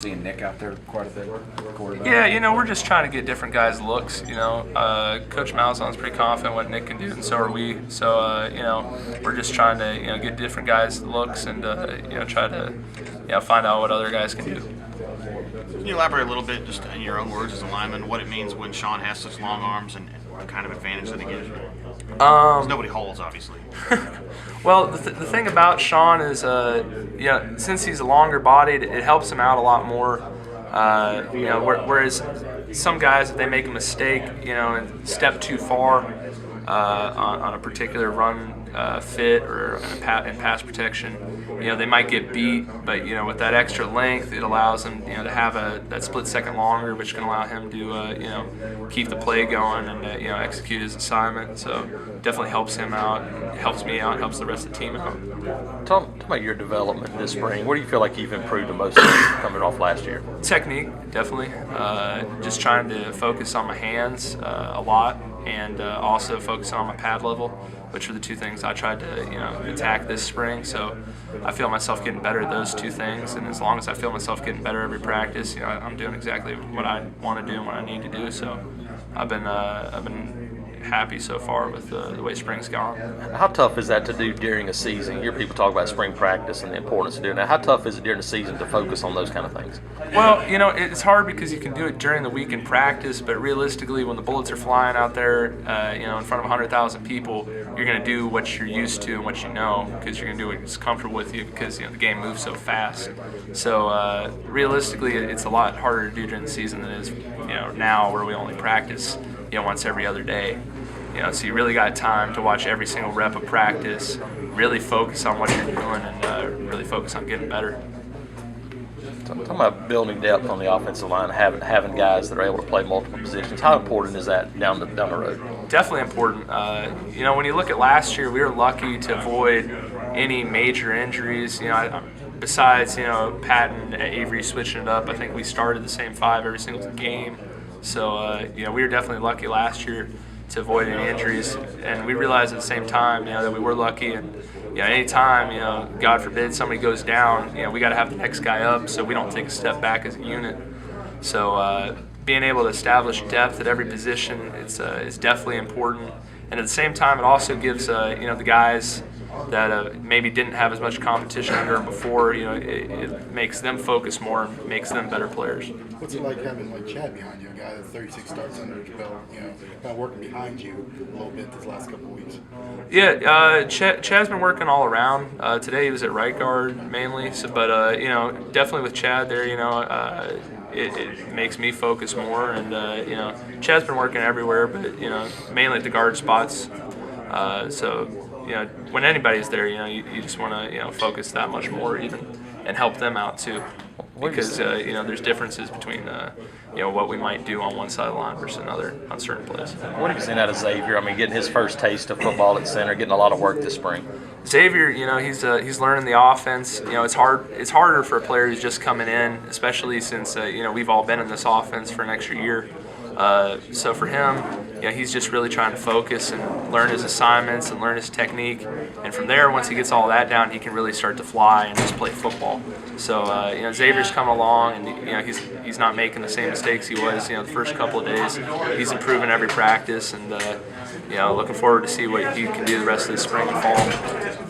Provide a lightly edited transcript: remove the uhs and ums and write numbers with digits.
Seeing Nick out there quite a bit, quarterback. Yeah, we're just trying to get different guys' looks. Coach Malzahn's pretty confident what Nick can do, and so are we. So, we're just trying to, get different guys' looks and, try to, find out what other guys can do. Can you elaborate a little bit, just in your own words as a lineman, what it means when Sean has such long arms and what kind of advantage that it gives you? 'Cause nobody holds, obviously. Well, the thing about Sean is, since he's longer bodied, it helps him out a lot more. Whereas some guys, if they make a mistake, and step too far on a particular run fit or in pass protection, they might get beat. But with that extra length, it allows him, to have that split second longer, which can allow him to, keep the play going and execute his assignment. So definitely helps him out, and helps me out, helps the rest of the team out. Talk about your development this spring. What do you feel like you've improved the most coming off last year? Technique, definitely. Just trying to focus on my hands a lot, and also focus on my pad level, which are the two things I tried to attack this spring. So I feel myself getting better at those two things, and as long as I feel myself getting better every practice, I'm doing exactly what I want to do and what I need to do. So I've been happy so far with the way spring's gone. How tough is that to do during a season? You hear people talk about spring practice and the importance of doing that. How tough is it during the season to focus on those kind of things? Well, it's hard because you can do it during the week in practice, but realistically, when the bullets are flying out there, in front of 100,000 people, you're going to do what you're used to and what you know, because you're going to do what's comfortable with you, because the game moves so fast. So realistically, it's a lot harder to do during the season than it is now, where we only practice once every other day. So you really got time to watch every single rep of practice, really focus on what you're doing, and really focus on getting better. Talking about building depth on the offensive line, having guys that are able to play multiple positions. How important is that down the road? Definitely important. When you look at last year, we were lucky to avoid any major injuries. Besides Patton, Avery switching it up, I think we started the same five every single game. So we were definitely lucky last year to avoid any injuries, and we realized at the same time, that we were lucky, and anytime, God forbid somebody goes down, we got to have the next guy up, so we don't take a step back as a unit. So being able to establish depth at every position is definitely important, and at the same time, it also gives the guys that maybe didn't have as much competition under them before, it makes them focus more and makes them better players. What's it like having Chad behind you, a guy that's 36 starts under his belt, kind of working behind you a little bit this last couple of weeks? Yeah, Chad's been working all around. Today he was at right guard mainly, but definitely with Chad there, it makes me focus more, and Chad's been working everywhere, but mainly at the guard spots. So when anybody's there, you just want to focus that much more even, and help them out too, because there's differences between what we might do on one side of the line versus another on certain plays. What have you seen out of Xavier? Getting his first taste of football at center, getting a lot of work this spring. Xavier, he's learning the offense. It's harder for a player who's just coming in, especially since we've all been in this offense for an extra year. So for him, he's just really trying to focus and learn his assignments and learn his technique. And from there, once he gets all that down, he can really start to fly and just play football. So Xavier's coming along, and he's not making the same mistakes he was the first couple of days. He's improving every practice, and looking forward to see what he can do the rest of the spring and fall.